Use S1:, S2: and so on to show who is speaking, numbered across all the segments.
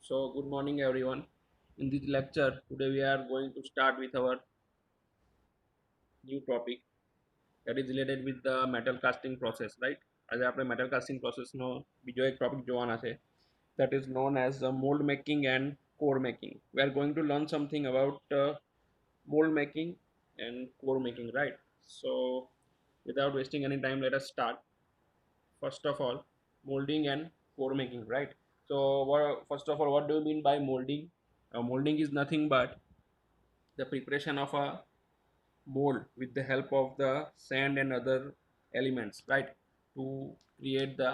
S1: So, good morning, everyone. In this lecture, today we are going to start with our new topic that is related with the metal casting process, right? આજે આપણે metal casting process નો બીજો એક topic જોવાના છે that is known as mold making and core making. We are going to learn something about mold making and core making, right? So, without wasting any time, let us start. First of all, molding and core making, right? So, first of all, what do you mean by molding? Molding is nothing but the preparation of a mold with the help of the sand and other elements, right, to create the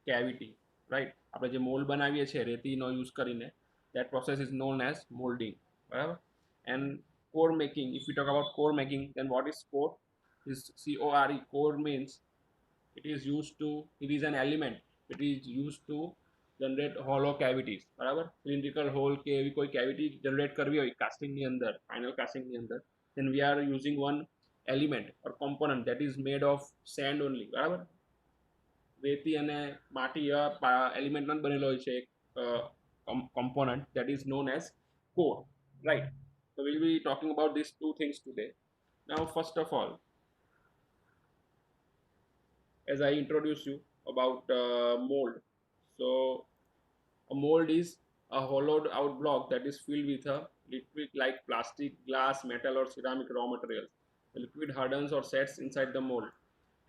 S1: cavity, right. આપણે જે mould બનાવીએ છીએ રેતીનો use કરીને that process is known as molding, બરાબર. And core making, if we talk about core making, then what is core? Is core means it is an element it is used to generate hollow cavities, બરાબર. cylindrical hole કે એવી કોઈ cavity generate કરવી હોય કાસ્ટિંગની અંદર, final કાસ્ટિંગની અંદર, then we are using one element or component that is made of sand only, બરાબર. રેતી અને માટી એવા એલિમેન્ટનો બનેલો હોય છે એક component that is known as core, right. So we'll be talking about these two things today. Now, first of all, as I introduce you about mold. So a mold is a hollowed out block that is filled with a liquid like plastic, glass, metal, or ceramic raw materials. The liquid hardens or sets inside the mold,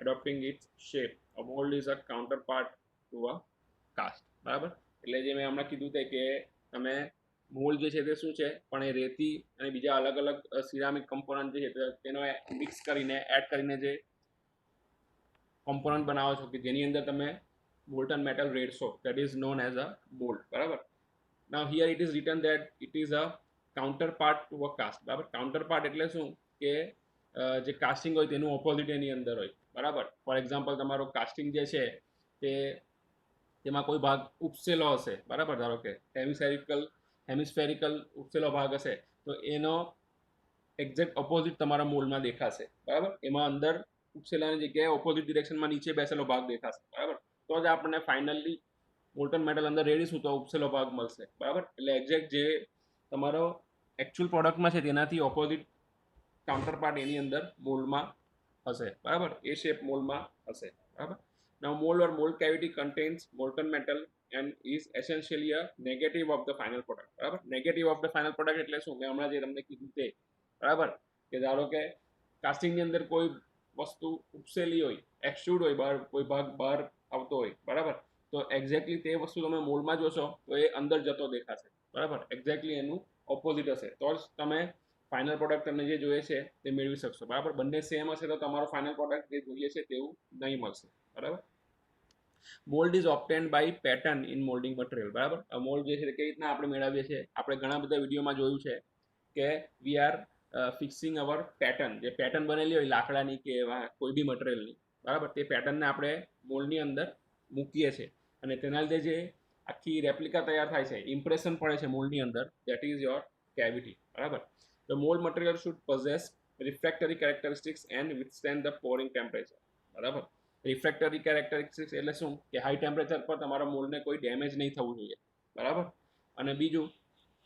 S1: adopting its shape. A mold is a counterpart to a cast. બરાબર. એટલે જે મેં હમણાં કીધું તે કે તમે mould જે છે તે શું છે, પણ એ રેતી અને બીજા અલગ અલગ સિરામિક કમ્પોનન્ટ જે છે તેનો મિક્સ કરીને એડ કરીને જે કોમ્પોનન્ટ બનાવો છો કે જેની અંદર તમે molten metal રેડશો, that is known as a mold, બરાબર. now here it is written that it is a counterpart to a cast, બરાબર. counterpart એટલે શું કે જે કાસ્ટિંગ હોય તેનું ઓપોઝિટ એની અંદર હોય, બરાબર. ફોર એક્ઝામ્પલ તમારો કાસ્ટિંગ જે છે તે તેમાં કોઈ ભાગ ઉપસેલો હશે, બરાબર. ધારો કે હેમિસ્ફેરિકલ ઉપસેલો ભાગ હશે તો એનો એક્ઝેક્ટ ઓપોઝિટ તમારા મોલ્ડમાં દેખાશે, બરાબર. એમાં અંદર ઉપસેલાની જગ્યાએ ઓપોઝિટ ડિરેક્શનમાં નીચે બેસેલો ભાગ દેખાશે, બરાબર. તો જ આપણને ફાઇનલી મોલ્ટન મેટલ અંદર રેડીશું તો ઉપસેલો ભાગ મળશે, બરાબર. એટલે એક્ઝેક્ટ જે તમારો એકચ્યુઅલ પ્રોડક્ટમાં છે તેનાથી ઓપોઝિટ કાઉન્ટરપાર્ટ એની અંદર મોલ્ડમાં હશે, બરાબર. એ શેપ મોલ્ડમાં હશે, બરાબર. Now mold or mold cavity contains molten metal and is essentially a negative of the final product, બરાબર. negative of the final product એટલે શું, મેં હમણાં જે તમને કીધું તે, બરાબર. કે ધારો કે કાસ્ટિંગની અંદર કોઈ વસ્તુ ઉપસેલી હોય, એક્સ્ટ્રુડ હોય, બહાર કોઈ ભાગ બહાર આવતો હોય, બરાબર. તો એક્ઝેક્ટલી તે વસ્તુ તમે મોલ્ડમાં જોશો તો એ અંદર જતો દેખાશે, બરાબર. એક્ઝેક્ટલી એનું ઓપોઝિટ હશે તો જ તમે ફાઇનલ પ્રોડક્ટ તમને જે જોઈએ છે તે મેળવી શકશો, બરાબર. બંને સેમ હશે તો તમારો ફાઇનલ પ્રોડક્ટ જે જોઈએ છે તેવું નહીં મળશે, બરાબર. Mould is obtained by pattern in moulding material, બરાબર. મોલ્ડ જે છે કેવી રીતના આપણે મેળવીએ છીએ, આપણે ઘણા બધા વિડીયોમાં જોયું છે કે we are fixing our pattern, જે પેટર્ન બનેલી હોય લાકડાની કે એવા કોઈ બી મટીરિયલની, બરાબર. તે પેટર્નને આપણે મોલ્ડની અંદર મૂકીએ છીએ અને તેના લીધે જે આખી રેપ્લિકા તૈયાર થાય છે, ઇમ્પ્રેશન પડે છે મોલ્ડની અંદર, દેટ ઇઝ યોર કેવિટી, બરાબર. The mould material should possess refractory characteristics and withstand the pouring temperature, બરાબર. રિફ્રેક્ટરી કેરેક્ટરિસ્ટિક્સ એટલે શું કે હાઈ ટેમ્પરેચર પર તમારા મોલ્ડને કોઈ ડેમેજ નહીં થવું જોઈએ, બરાબર. અને બીજું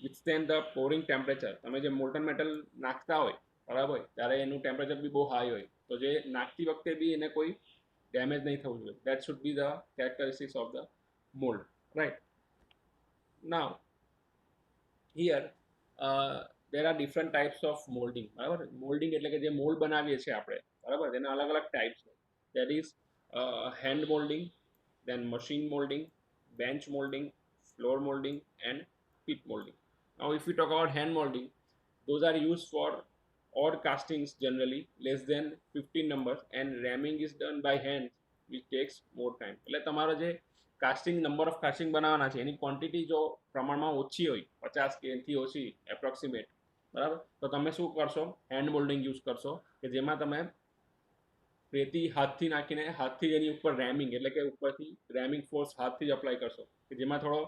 S1: વિથસ્ટેન્ડ ધ પોરિંગ ટેમ્પરેચર, તમે જે મોલ્ટન મેટલ નાખતા હોય, બરાબર, ત્યારે એનું ટેમ્પરેચર બી બહુ હાઈ હોય તો જે નાખતી વખતે બી એને કોઈ ડેમેજ નહીં થવું જોઈએ. That should be the characteristics of the mould, right. Now here there are different types of moulding, બરાબર. મોલ્ડિંગ એટલે કે જે મોલ્ડ બનાવીએ છીએ આપણે, બરાબર, તેના અલગ અલગ ટાઈપ્સ છે. That is hand molding, then machine molding, bench molding, floor molding, and pit molding. Now, if we talk about hand molding, those are used for odd castings generally less than 15 numbers, and ramming is done by hand, which takes more time. એટલે તમારો જે casting number of casting બનાવવાના છે એની quantity જો પ્રમાણમાં ઓછી હોય, 50 કે એનાથી ઓછી એપ્રોક્સિમેટ, બરાબર, તો તમે શું કરશો, હેન્ડ મોલ્ડિંગ યુઝ કરશો કે જેમાં તમે રેતી હાથથી નાખીને હાથથી એની ઉપર રેમિંગ એટલે કે ઉપરથી રેમિંગ ફોર્સ હાથથી જ અપ્લાય કરશો કે જેમાં થોડો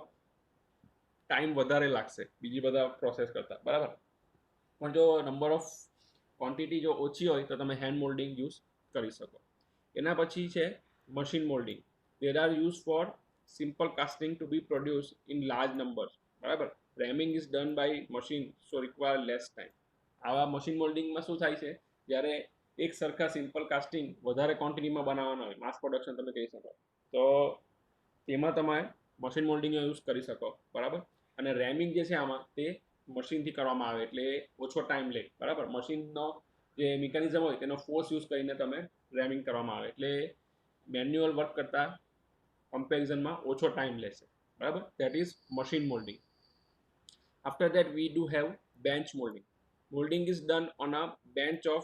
S1: ટાઈમ વધારે લાગશે બીજી બધા પ્રોસેસ કરતાં, બરાબર. પણ જો નંબર ઓફ ક્વોન્ટિટી જો ઓછી હોય તો તમે હેન્ડ મોલ્ડિંગ યુઝ કરી શકો. એના પછી છે machine moulding. There are use for simple casting to be produce in large numbers. બરાબર. Ramming is done by machine so require less time. આવા મશીન મોલ્ડિંગમાં શું થાય છે, જ્યારે એક સરખા સિમ્પલ કાસ્ટિંગ વધારે ક્વોન્ટિટીમાં બનાવવાના હોય, માસ પ્રોડક્શન તમે કહી શકો, તો તેમાં તમે મશીન મોલ્ડિંગનો યુઝ કરી શકો. બરાબર. અને રેમિંગ જે છે આમાં તે મશીનથી કરવામાં આવે એટલે ઓછો ટાઈમ લે. બરાબર. મશીનનો જે મિકેનિઝમ હોય તેનો ફોર્સ યુઝ કરીને તમે રેમિંગ કરવામાં આવે એટલે મેન્યુઅલ વર્ક કરતાં કમ્પેરિઝનમાં ઓછો ટાઈમ લેશે. બરાબર. That is machine moulding. After that, we do have bench molding. Molding is done on a bench of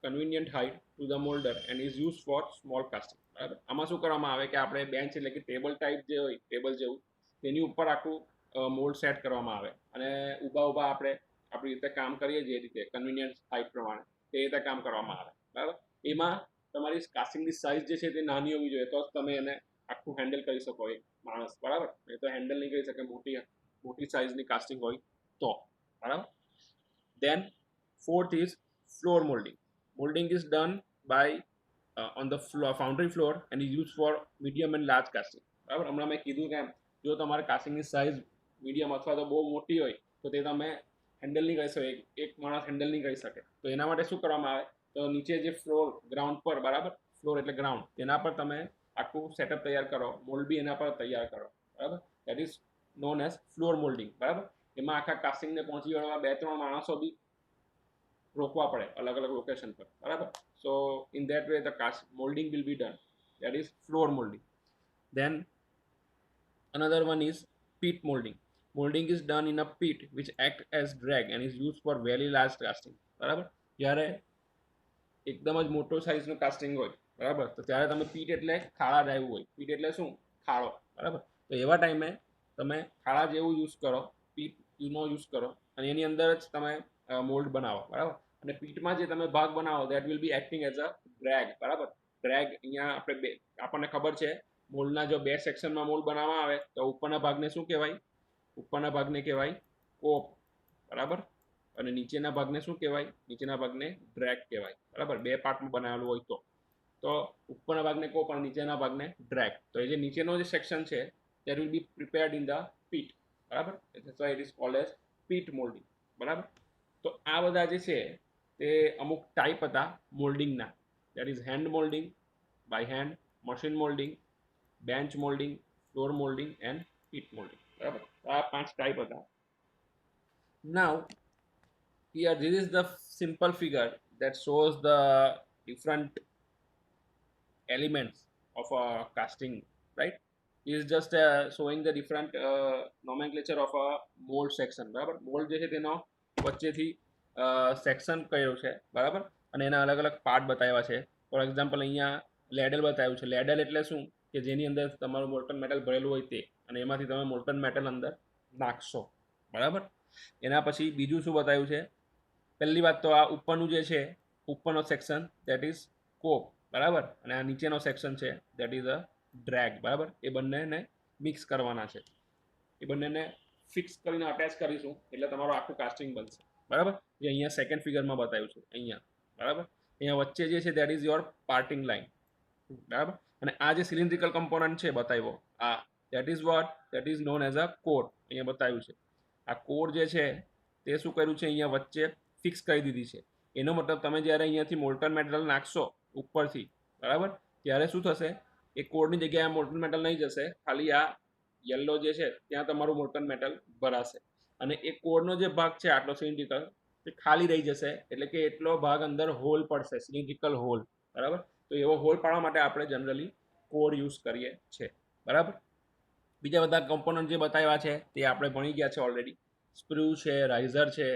S1: convenient height to the molder and is used for small casting. બરાબર. આમાં શું કરવામાં આવે કે આપણે બેન્ચ એટલે કે ટેબલ ટાઈપ જે હોય, ટેબલ જેવું, તેની ઉપર આખું મોલ્ડ સેટ કરવામાં આવે અને ઊભા ઊભા આપણે આપણી રીતે કામ કરીએ જે રીતે કન્વિનિયન્ટ હાઇટ પ્રમાણે તે રીતે કામ કરવામાં આવે. બરાબર. એમાં તમારી કાસ્ટિંગની સાઇઝ જે છે તે નાની હોવી જોઈએ, તો જ તમે એને આખું હેન્ડલ કરી શકો એક માણસ. બરાબર. એ તો હેન્ડલ નહીં કરી શકે મોટી સાઇઝની કાસ્ટિંગ હોય તો. બરાબર. Then fourth is floor molding. Molding is done by on the floor, foundry floor and is used for medium and large casting. બરાબર. હમણાં મેં કીધું કે જો તમારે કાસ્ટિંગની સાઇઝ મીડિયમ અથવા તો બહુ મોટી હોય તો તે તમે હેન્ડલ નહીં કરી શકો, એક માણસ હેન્ડલ નહીં કરી શકે. તો એના માટે શું કરવામાં આવે, તો નીચે જે ફ્લોર ગ્રાઉન્ડ પર, બરાબર, ફ્લોર એટલે ગ્રાઉન્ડ, તેના પર તમે આખું સેટઅપ તૈયાર કરો, મોલ્ડ બી એના પર તૈયાર કરો. બરાબર. That is known as floor moulding. બરાબર. એમાં આખા કાસ્ટિંગને પહોંચી વળવા 2-3 માણસો બી રોકવા પડે અલગ અલગ લોકેશન પર. બરાબર. So in that way the cast moulding will be done. That is floor moulding. Then another one is pit molding. Molding is done in a pit which act as drag and is used for very large casting. બરાબર. જ્યારે એકદમ જ મોટો સાઇઝનું casting હોય, બરાબર, તો ત્યારે તમે પીટ એટલે ખાડા ડ્રાઈવ હોય. પીટ એટલે શું? ખાડો. બરાબર. તો એવા ટાઈમે તમે ખાડા જેવું યુઝ કરો, પીટનો યુઝ કરો અને એની અંદર જ તમે મોલ્ડ બનાવો. બરાબર. અને પીટમાં જે તમે ભાગ બનાવો that will be acting as a drag. બરાબર. ડ્રેગ અહીંયા આપણને ખબર છે મોલ્ડના જો 2 સેક્શનમાં મોલ્ડ બનાવવામાં આવે તો ઉપરના ભાગને શું કહેવાય? ઉપરના ભાગને કહેવાય કોપ. બરાબર. અને નીચેના ભાગને શું કહેવાય? નીચેના ભાગને ડ્રેગ કહેવાય. બરાબર. 2 પાર્ટમાં બનાવેલું હોય તો ઉપરના ભાગને કોપ અને નીચેના ભાગને ડ્રેગ. તો એ જે નીચેનો જે સેક્શન છે that will be prepared in the pit. બરાબર. so it is called as pit molding. બરાબર. તો આ બધા જે છે તે અમુક ટાઈપ હતા મોલ્ડિંગના. that is hand molding, by hand, machine molding, bench molding, floor molding and pit molding. બરાબર. આ 5 ટાઈપ હતા. now here this is the simple figure that shows the different elements of a casting, right? is just showing the different nomenclature of a mold section. બરાબર. Mould જે છે તેનો વચ્ચેથી section કર્યો છે. બરાબર. અને એના અલગ અલગ પાર્ટ બતાવ્યા છે. ફોર એક્ઝામ્પલ અહીંયા લેડલ બતાવ્યું છે. લેડલ એટલે શું? કે જેની અંદર તમારું મોલ્ટન મેટલ ભરેલું હોય તે, અને એમાંથી તમે મોલ્ટન મેટલ અંદર નાખશો. બરાબર. એના પછી બીજું શું બતાવ્યું છે? પહેલી વાત તો આ ઉપરનું જે છે, ઉપરનો સેક્શન દેટ ઇઝ કોપ. બરાબર. અને આ નીચેનો સેક્શન છે દેટ ઇઝ અ ડ્રેગ. બરાબર. એ બંનેને મિક્સ કરવાના છે. એ બંનેને ફિક્સ કરીને અટેચ કરીશું એટલે તમારું આખું કાસ્ટિંગ બનશે. બરાબર. જે અહીંયા સેકન્ડ ફિગરમાં બતાવ્યું છે અહીંયા. બરાબર. અહીંયા વચ્ચે જે છે that is your parting line. બરાબર. અને આ જે સિલિન્ડ્રિકલ કમ્પોનન્ટ છે બતાવ્યો, આ that is what? That is known as a core. અહીંયા બતાવ્યું છે. આ કોર જે છે તે શું કર્યું છે? અહીંયા વચ્ચે ફિક્સ કરી દીધી છે. એનો મતલબ તમે જ્યારે અહીંયાથી મોલ્ટન મેટલ નાખશો ઉપરથી, બરાબર, ત્યારે શું થશે? એ કોરની જગ્યાએ મોલ્ટન મેટલ નહીં જશે, ખાલી આ યલો જે છે ત્યાં તમારું મોલ્ટન મેટલ ભરાશે અને એ કોરનો જે ભાગ છે આટલો સિલિન્ડ્રિકલ તે ખાલી રહી જશે. એટલે કે એટલો ભાગ અંદર હોલ પડશે, સિલિન્ડ્રિકલ હોલ. બરાબર. તો એવો હોલ પાડવા માટે આપણે જનરલી કોર યુઝ કરીએ છીએ. બરાબર. બીજા બધા કમ્પોનન્ટ જે બતાવ્યા છે તે આપણે ભણી ગયા છે ઓલરેડી. સ્પ્રૂ છે, રાઇઝર છે,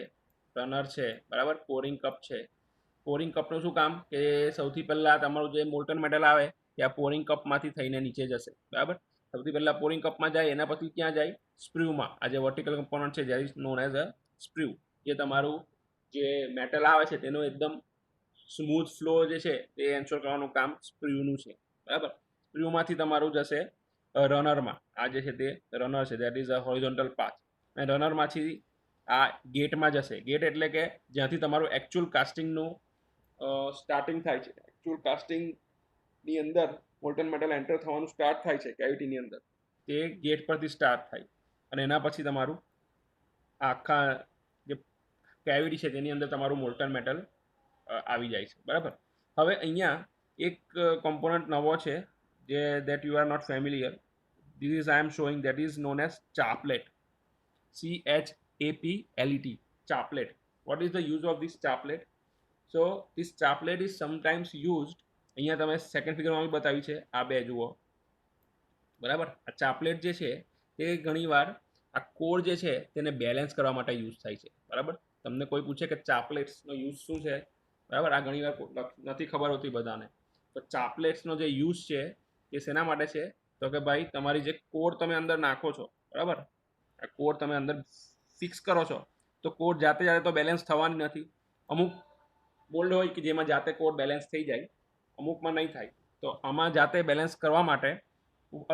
S1: ટનર છે. બરાબર. પોરિંગ કપ છે. પોરિંગ કપનું શું કામ? કે સૌથી પહેલાં તમારું જે મોલ્ટન મેટલ આવે તે આ પોરિંગ કપમાંથી થઈને નીચે જશે. બરાબર. સૌથી પહેલાં પોરિંગ કપમાં જાય, એના પછી ક્યાં જાય? સ્પ્રૂમાં. આ જે વર્ટિકલ કમ્પોનન્ટ છે જે ઇઝ નોન એઝ અ સ્પ્રૂ. જે તમારું જે મેટલ આવે છે તેનો એકદમ સ્મૂથ ફ્લો જે છે તે એન્શ્યોર કરવાનું કામ સ્પ્રૂનું છે. બરાબર. સ્પ્રૂમાંથી તમારું જશે રનરમાં. આ જે છે તે રનર છે that is a horizontal path. અને રનરમાંથી આ ગેટમાં જશે. ગેટ એટલે કે જ્યાંથી તમારું એકચ્યુઅલ કાસ્ટિંગનું સ્ટાર્ટિંગ થાય છે. એકચ્યુઅલ કાસ્ટિંગની અંદર મોલ્ટન મેટલ એન્ટર થવાનું સ્ટાર્ટ થાય છે કેવિટીની અંદર, તે ગેટ પરથી સ્ટાર્ટ થાય અને એના પછી તમારું આખા જે કેવિટી છે તેની અંદર તમારું મોલ્ટન મેટલ આવી જાય છે, બરાબર. હવે અહીંયા એક કોમ્પોનન્ટ નવો છે જે that you are not familiar. This is I am showing that is known as chaplet. CHAPLET, chaplet. What is the use of this chaplet? So this chaplet is sometimes used. અહીંયા તમે second ફિગરમાં બી બતાવ્યું છે, આ બે જુઓ, બરાબર. આ ચાપલેટ જે છે તે ઘણીવાર આ કોર જે છે તેને બેલેન્સ કરવા માટે યુઝ થાય છે, બરાબર. તમને કોઈ પૂછે કે ચાપલેટ્સનો યુઝ શું છે, બરાબર, આ ઘણીવાર નથી ખબર હોતી બધાને. તો ચાપલેટ્સનો જે યુઝ છે એ શેના માટે છે, તો કે ભાઈ તમારી જે કોર તમે અંદર નાખો છો, બરાબર, આ કોર તમે અંદર ફિક્સ કરો છો તો કોર જાતે જાતે તો બેલેન્સ થવાની નથી. અમુક બોલ્ડ હોય કે જેમાં જાતે કોર બેલેન્સ થઈ જાય, અમુકમાં નહીં થાય. તો આમાં જાતે બેલેન્સ કરવા માટે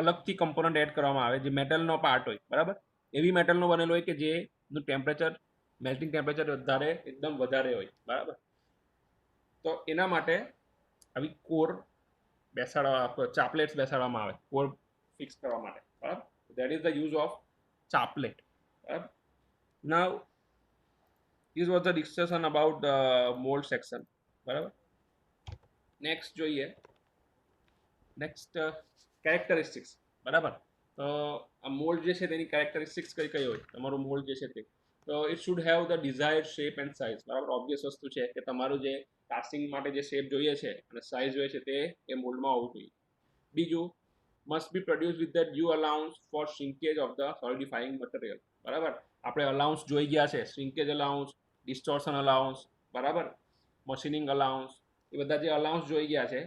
S1: અલગથી કમ્પોનન્ટ એડ કરવામાં આવે જે મેટલનો પાર્ટ હોય, બરાબર. એવી મેટલનો બનેલો હોય કે જેનું ટેમ્પરેચર, મેલ્ટિંગ ટેમ્પરેચર વધારે, એકદમ વધારે હોય, બરાબર. તો એના માટે આવી કોર બેસાડવા, ચાપલેટ્સ બેસાડવામાં આવે કોર ફિક્સ કરવા માટે, બરાબર. That is the use of chaplet, બરાબર. Now this was the discussion about the mold section, બરાબર. નેક્સ્ટ જોઈએ, નેક્સ્ટ કેરેક્ટરિસ્ટિક્સ, બરાબર. તો આ મોલ્ડ જે છે તેની કેરેક્ટરિસ્ટિક્સ કઈ કઈ હોય, તમારું મોલ્ડ જે છે તે, તો it should have the desired shape and size, બરાબર. ઓબ્વિયસ વસ્તુ છે કે તમારું જે કાસ્ટિંગ માટે જે શેપ જોઈએ છે અને સાઇઝ જોઈએ છે તે એ મોલ્ડમાં હોવું જોઈએ. બીજું, must be produce with the due allowance for shrinkage of the solidifying material, બરાબર. આપણે અલાઉન્સ જોઈ ગયા છે, શ્રિંકેજ અલાઉન્સ, ડિસ્ટોર્શન અલાઉન્સ, બરાબર, મશીનિંગ અલાઉન્સ, એ બધા જે અલાઉન્સ જોઈ ગયા છે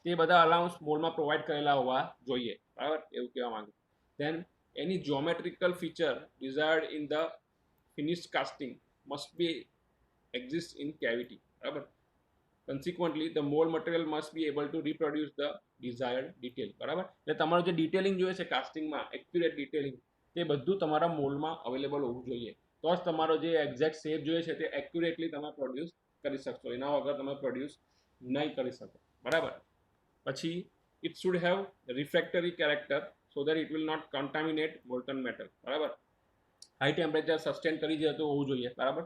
S1: તે બધા અલાઉન્સ મોલ્ડમાં પ્રોવાઈડ કરેલા હોવા જોઈએ, બરાબર, એવું કહેવા માંગુ. Then any geometrical feature desired in the finished casting must be exist in cavity, બરાબર. Consequently the mould material must be able to reproduce the desired detail, બરાબર. એટલે તમારું જે ડિટેલિંગ જોઈએ છે કાસ્ટિંગમાં, એક્યુરેટ ડિટેલિંગ, તે બધું તમારા મોલ્ડમાં અવેલેબલ હોવું જોઈએ. તો જ તમારો જે એક્ઝેક્ટ શેપ જોઈએ છે તે એક્યુરેટલી તમે પ્રોડ્યુસ કરી શકશો. એના વગર તમે પ્રોડ્યુસ નહીં કરી શકો, બરાબર. પછી it should have refractory character so that it will not contaminate molten metal, બરાબર. હાઈ ટેમ્પરેચર સસ્ટેન કરી જતું હોવું જોઈએ, બરાબર,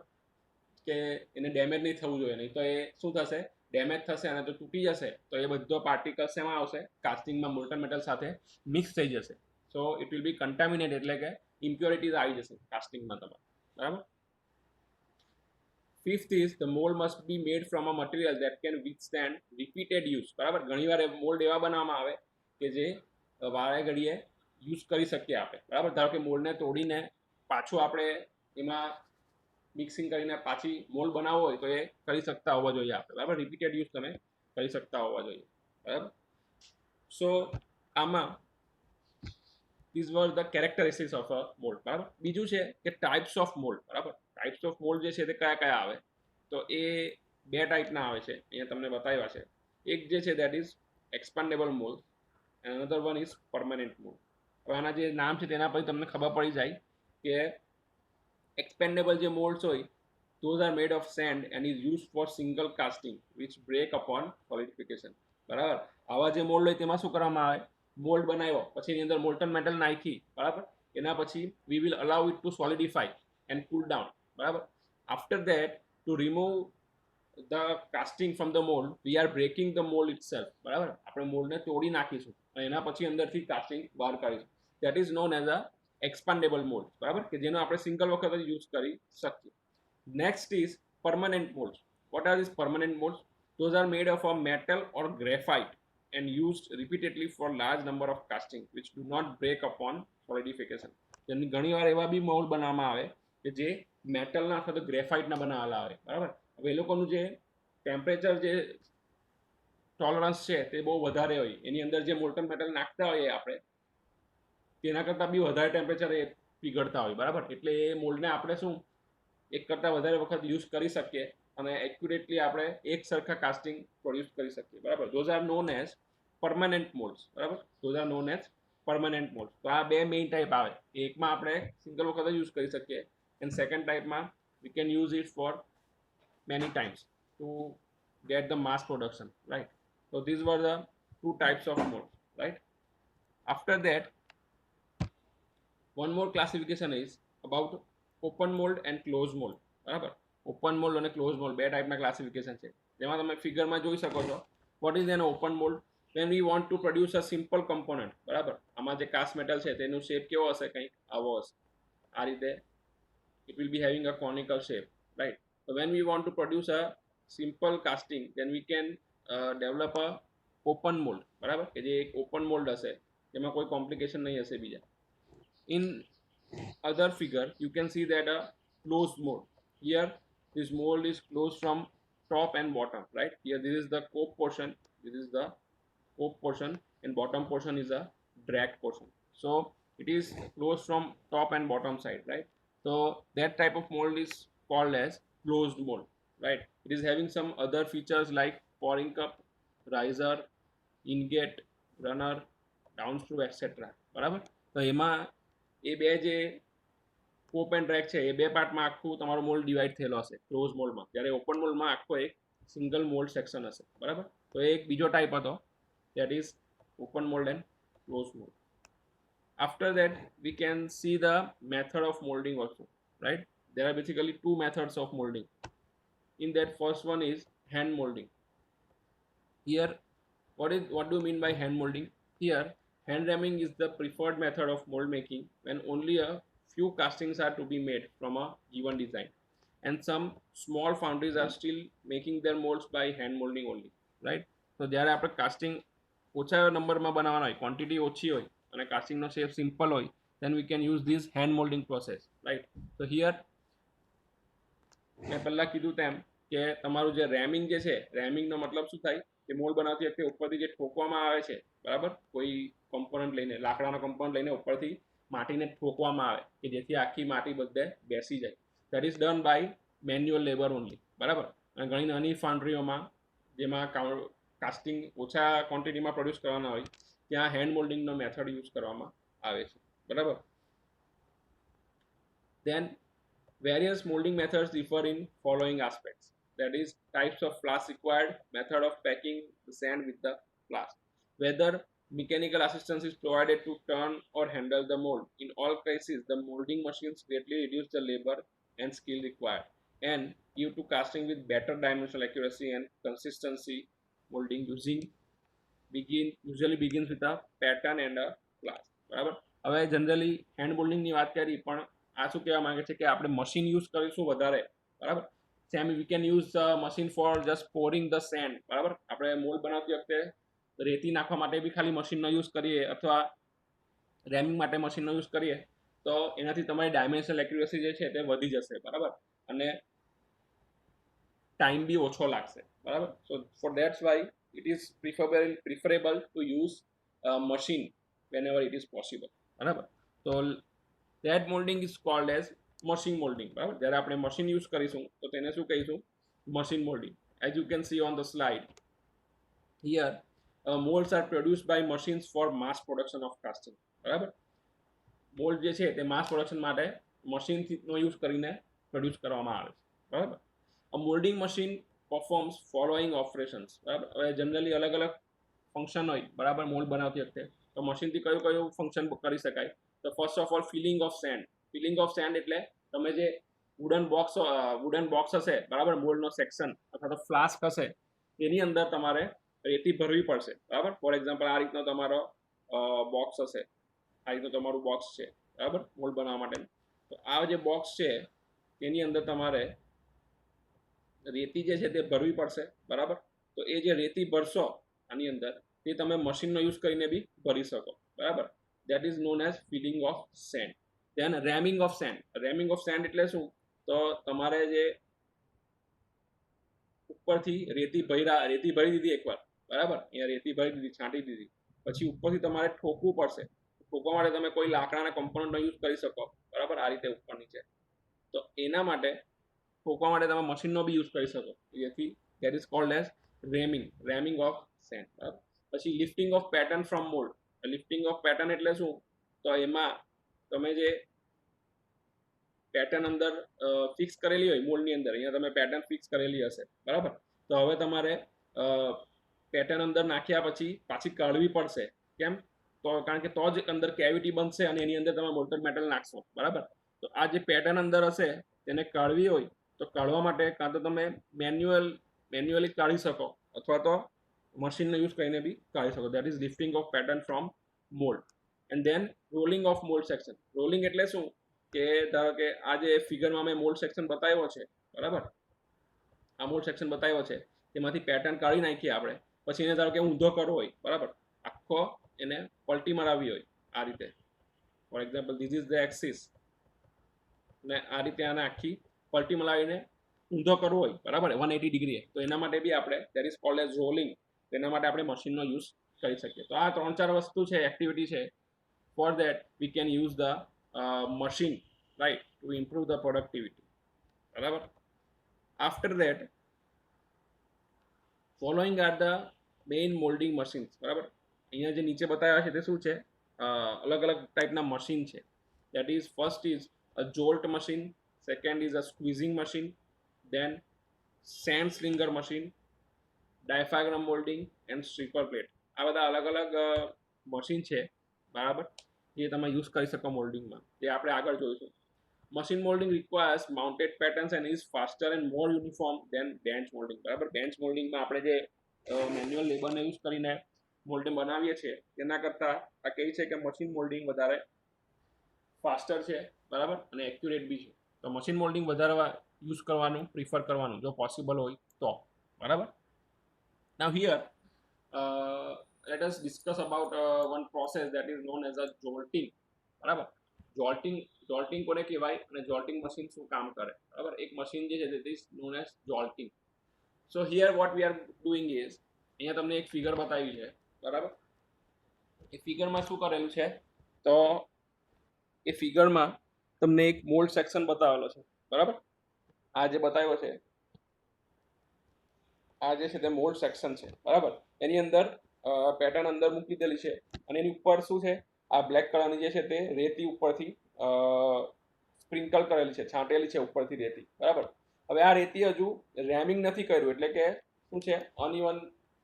S1: કે એને ડેમેજ નહીં થવું જોઈએ, નહીં તો એ શું થશે, ડેમેજ થશે અને તો તૂટી જશે તો એ બધો પાર્ટિકલ્સ એમાં આવશે, કાસ્ટિંગમાં મોલ્ટન મેટલ સાથે મિક્સ થઈ જશે. સો ઇટ વિલ બી કન્ટામિનેટ, એટલે કે ઇમ્પ્યોરિટીઝ આવી જશે કાસ્ટિંગમાં તમારે, બરાબર. Fifth is the mould must be made from a material that can withstand repeated use, બરાબર. ઘણીવાર મોલ્ડ એવા બનાવવામાં આવે કે જે વારે ઘડીએ યુઝ કરી શકીએ આપણે, બરાબર. ધારો કે મોલ્ડને તોડીને પાછું આપણે એમાં મિક્સિંગ કરીને પાછી મોલ્ડ બનાવવો હોય તો એ કરી શકતા હોવા જોઈએ આપણે, બરાબર. રિપીટેડ યુઝ તમે કરી શકતા હોવા જોઈએ, બરાબર. સો આમાં these were the characteristics of a mold, બરાબર. બીજું છે કે ટાઈપ્સ ઓફ મોલ્ડ, બરાબર. ટાઈપ્સ ઓફ મોલ્ડ જે છે તે કયા કયા આવે, તો એ બે ટાઈપના આવે છે, અહીંયા તમને બતાવ્યા છે. એક જે છે that is expendable mould and another one is permanent mould. હવે આના જે નામ છે તેના પછી તમને ખબર પડી જાય કે એક્સપેન્ડેબલ જે મોલ્ડ્સ હોય those are made of sand and is used for single casting which break upon solidification, બરાબર. આવા જે મોલ્ડ હોય તેમાં શું કરવામાં આવે, મોલ્ડ બનાવ્યો પછી એની અંદર મોલ્ટન મેટલ નાખી, બરાબર. એના પછી we will allow it to solidify and cool down, બરાબર. After that to remove the casting from the mould we are breaking the mould itself, બરાબર. આપણે મોલ્ડને તોડી નાખીશું અને એના પછી અંદરથી કાસ્ટિંગ બહાર કાઢીશું. That is known as a expendable mould, બરાબર, કે જેનો આપણે સિંગલ વખત જ યુઝ કરી શકીએ. Next is permanent molds. What are these permanent molds? Those are made of a metal or graphite and used repeatedly for large number of casting which do not break upon solidification. જેની ઘણીવાર એવા બી mould બનાવવામાં આવે કે જે મેટલના અથવા તો ગ્રેફાઇટના બનાવેલા આવે, બરાબર. હવે એ લોકોનું જે ટેમ્પરેચર જે ટોલરન્સ છે તે બહુ વધારે હોય, એની અંદર જે મોલ્ટન મેટલ નાખતા હોઈએ આપણે તેના કરતાં બી વધારે ટેમ્પરેચર એ પીગળતા હોય, બરાબર. એટલે એ મોલ્ડને આપણે શું એક કરતાં વધારે વખત યુઝ કરી શકીએ અને એક્યુરેટલી આપણે એક સરખા કાસ્ટિંગ પ્રોડ્યુસ કરી શકીએ, બરાબર. Those are known as permanent moulds, બરાબર. Those are known as permanent mould. તો આ બે મેઇન ટાઈપ આવે. એકમાં આપણે સિંગલ વખત જ યુઝ કરી શકીએ એન્ડ સેકન્ડ ટાઈપમાં we can use it for many times to get the mass production, right? So these were the two types of molds, right? After that, one more classification is about open mould and close mould. બરાબર, open mould અને close mould બે ટાઈપના classification છે, જેમાં તમે ફિગરમાં જોઈ શકો છો. What is an open mould? When we want to produce a simple component. બરાબર, આમાં જે કાસ્ટ મેટલ છે તેનું શેપ કેવો હશે, કંઈક આવો હશે, આ રીતે it will be having a conical shape, right? So when we want to produce a simple casting, then we can develop a open mold. બરાબર, કે જે એક ઓપન મોલ્ડ હશે, જેમાં કોઈ કોમ્પ્લિકેશન નહીં હશે બીજા. In other figure you can see that a closed mold. Here this mold is closed from top and bottom, right? Here this is the cope portion, this is the cope portion, and bottom portion is a drag portion. So it is closed from top and bottom side, right? So that type of mold is called as closed mold, right? It is having some other features like pouring cup, riser, ingot, runner, down screw, etc. બરાબર, તો એમાં એ બે જે કોપ and drag છે એ બે પાર્ટમાં આખું તમારું mould divide થયેલો હશે ક્લોઝ મોલ્ડમાં, જ્યારે ઓપન મોલ્ડમાં આખો એક સિંગલ મોલ્ડ સેક્શન હશે. બરાબર, તો એક બીજો ટાઈપ હતો, that is open mold and closed mold. After that we can see the method of molding also, right? There are basically two methods of molding. In that, first one is hand molding. Here what do you mean by hand molding? Here hand ramming is the preferred method of mold making when only a few castings are to be made from a given design, and some small foundries are still making their molds by hand molding only, right? So જ્યારે આપણે casting ઓછા નંબરમાં બનાવવાના હોય, quantity ઓછી હોય અને કાસ્ટિંગનો shape simple હોય, then we can use this hand molding process, right? So here મેં પહેલાં કીધું તેમ કે તમારું જે રેમિંગ જે છે, રેમિંગનો મતલબ શું થાય કે મોલ્ડ બનાવતી વખતે ઉપરથી જે ઠોકવામાં આવે છે, બરાબર, કોઈ કમ્પોનન્ટ લઈને, લાકડાનો કમ્પોનન્ટ લઈને ઉપરથી માટીને ઠોકવામાં આવે કે જેથી આખી માટી બધે બેસી જાય. That is done by manual labour only. બરાબર, અને ઘણી નાની ફાઉન્ડ્રીઓમાં જેમાં કાસ્ટિંગ ઓછા ક્વોન્ટિટીમાં પ્રોડ્યુસ કરવાના હોય ત્યાં હેન્ડ મોલ્ડિંગનો મેથડ યુઝ કરવામાં આવે છે. બરાબર, then various molding methods differ in following aspects, that is types of flask required, method of packing the sand with the flask, whether mechanical assistance is provided to turn or handle the mold. In all cases the molding machines greatly reduce the labor and skill required and give to casting with better dimensional accuracy and consistency. Molding usually begins with a pattern and a flask. બરાબર, હવે generally hand મોલ્ડિંગની વાત કરી, પણ આ શું કહેવા માંગે છે કે આપણે મશીન યુઝ કરીશું વધારે. બરાબર, same we can use machine for just pouring the sand. બરાબર, આપણે મોલ્ડ બનાવતી વખતે રેતી નાખવા માટે બી ખાલી મશીનનો યુઝ કરીએ અથવા રેમિંગ માટે મશીનનો યુઝ કરીએ તો એનાથી તમારી ડાયમેન્શનલ એક્યુરેસી જે છે તે વધી જશે. બરાબર, અને ટાઈમ બી ઓછો લાગશે. બરાબર, so for that's why it is preferable to use a machine whenever it is possible. બરાબર, તો that molding is called as machine molding. બરાબર, જ્યારે આપણે મશીન યુઝ કરીશું તો તેને શું કહીશું? Machine moulding. as you can see on the slide here, molds are produced by machines for mass production of casting. બરાબર, મોલ્ડ જે છે તે માસ પ્રોડક્શન માટે મશીનનો યુઝ કરીને પ્રોડ્યુસ કરવામાં આવે છે. બરાબર, a molding machine performs following operations. બરાબર, હવે જનરલી અલગ અલગ ફંક્શન હોય, બરાબર, મોલ્ડ બનાવતી વખતે તો મશીનથી કયું કયું ફંક્શન કરી શકાય? તો first of all filling of sand. Filling of sand એટલે તમે જે વુડન બોક્સ હશે, બરાબર, મોલ્ડનો સેક્શન અથવા તો ફ્લાસ્ક હશે, એની અંદર તમારે રેતી ભરવી પડશે. બરાબર, ફોર એક્ઝામ્પલ આ રીતનો તમારો બોક્સ હશે, આ રીતનું તમારું બોક્સ છે, બરાબર, મોલ્ડ બનાવવા માટે. તો આ જે બોક્સ છે તેની અંદર તમારે રેતી જે છે તે ભરવી પડશે. બરાબર, તો એ જે રેતી ભરશો આની અંદર તે તમે મશીનનો યુઝ કરીને બી ભરી શકો. બરાબર, that is known as filling of sand. Then ramming of sand. Ramming of sand એટલે શું? તો તમારે જે ઉપરથી રેતી ભરી દીધી એકવાર, બરાબર, અહીંયા રેતી ભરી દીધી, છાંટી દીધી, પછી ઉપરથી તમારે ઠોકવું પડશે. ઠોકવા માટે તમે કોઈ લાકડાના કમ્પોનન્ટનો યુઝ કરી શકો. બરાબર, આ રીતે ઉપર નીચે. તો એના માટે ઠોકવા માટે તમે મશીનનો બી યુઝ કરી શકો, જેથી that is called as ramming of sand. બરાબર, પછી lifting of pattern from mould. Lifting of pattern એટલે શું? તો એમાં તમે જે પેટર્ન અંદર ફિક્સ કરેલી હોય મોલ્ડની અંદર, અહીંયા તમે પેટર્ન ફિક્સ કરેલી હશે. બરાબર, તો હવે તમારે પેટર્ન અંદર નાખ્યા પછી પાછી કાઢવી પડશે. કેમ? તો કારણ કે તો જ અંદર કેવિટી બનશે અને એની અંદર તમે મોલ્ટન મેટલ નાખશો, બરાબર. તો આ જે પેટર્ન અંદર હશે તેને કાઢવી હોય તો કાઢવા માટે કાં તો તમે મેન્યુઅલી કાઢી શકો અથવા તો મશીનનો યુઝ કરીને બી કાઢી શકો. That is lifting of pattern from mould. And then rolling of mould section. Rolling એટલે શું કે ધારો કે આ જે ફિગરમાં મેં મોલ્ડ સેક્શન બતાવ્યો છે, બરાબર, આ મોલ્ડ સેક્શન બતાવ્યો છે તેમાંથી પેટર્ન કાઢી નાખીએ આપણે, પછી એને ધારો કે ઊંધો કરવો હોય, બરાબર, આખો એને પલટી મરાવી હોય આ રીતે, for example this is the axis, ને આ રીતે આને આખી પલટી મરાવીને ઊંધો કરવો હોય, બરાબર, 180 ડિગ્રી, તો એના માટે બી આપણે that is called as rolling. તેના માટે આપણે મશીનનો યુઝ કરી શકીએ. તો આ 3-4 વસ્તુ છે, એક્ટિવિટી છે. For that we can use the machine, right, to improve the productivity, બરાબર. After that following are the main moulding machines, બરાબર. અહીંયા જે નીચે બતાવ્યા છે તે શું છે, અલગ અલગ ટાઈપના મશીન છે. That is first is a jolt machine, second is a squeezing machine, then sand slinger machine, diaphragm molding and stripper plate. આ બધા અલગ અલગ મશીન છે, બરાબર, જે તમે યુઝ કરી શકો મોલ્ડિંગમાં, જે આપણે આગળ જોઈશું. Machine moulding requires mounted patterns and is faster and more uniform than bench moulding, બરાબર. બેન્ચ મોલ્ડિંગમાં આપણે જે મેન્યુઅલ લેબરને યુઝ કરીને મોલ્ડિંગ બનાવીએ છીએ તેના કરતાં આ કહે છે કે મશીન મોલ્ડિંગ વધારે ફાસ્ટર છે, બરાબર, અને એક્યુરેટ બી છે. તો મશીન મોલ્ડિંગ વધારે યુઝ કરવાનું પ્રિફર કરવાનું જો પોસિબલ હોય તો, બરાબર. નાઉ here let us discuss about one process that is known as a jolting, બરાબર. જોલ્ટિંગ કોને કહેવાય અને જોલ્ટિંગ મશીન શું કામ કરે, બરાબર. એક મશીન જે છે that is known as jolting. so here what we are doing is, અહીંયા તમને એક ફિગર બતાવી છે, બરાબર. એ ફિગરમાં શું કરેલું છે, તો એ ફિગરમાં તમને એક મોલ્ડ સેક્શન બતાવેલો છે, બરાબર. આ જે બતાવ્યો છે આ જે છે તે મોલ્ડ સેક્શન છે, બરાબર. એની અંદર પેટર્ન અંદર મૂકી દેલી છે અને એની ઉપર શું છે, આ બ્લેક કલરની જે છે તે રેતી ઉપરથી સ્પ્રિંકલ કરેલી છે, છાંટેલી છે ઉપરથી રેતી, બરાબર. હવે આ રેતી હજુ રેમિંગ નથી કર્યું, એટલે કે શું છે, અનઇવન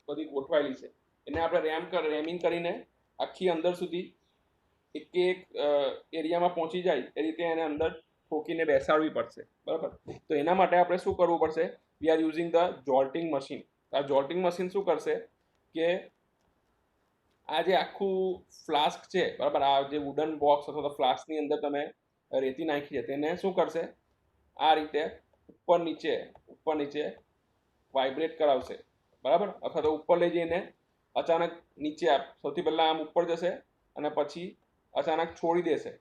S1: બધી ગોઠવાયેલી છે. એને આપણે રેમિંગ કરીને આખી અંદર સુધી એક એરિયામાં પહોંચી જાય એ રીતે એને અંદર ઠોકીને બેસાડવી પડશે, બરાબર. તો એના માટે આપણે શું કરવું પડશે, we are using the jolting machine. આ જોલ્ટિંગ મશીન શું કરશે કે આ જે આખું ફ્લાસ્ક છે, બરાબર, આ જે વુડન બોક્સ અથવા તો ફ્લાસ્કની અંદર તમે રેતી નાખી છે તેને શું કરશે, આ રીતે ઉપર નીચે વાઇબ્રેટ કરાવશે, બરાબર, અથવા તો ઉપર લઈ જઈને અચાનક નીચે સૌથી પહેલાં આમ ઉપર જશે અને પછી અચાનક છોડી દેશે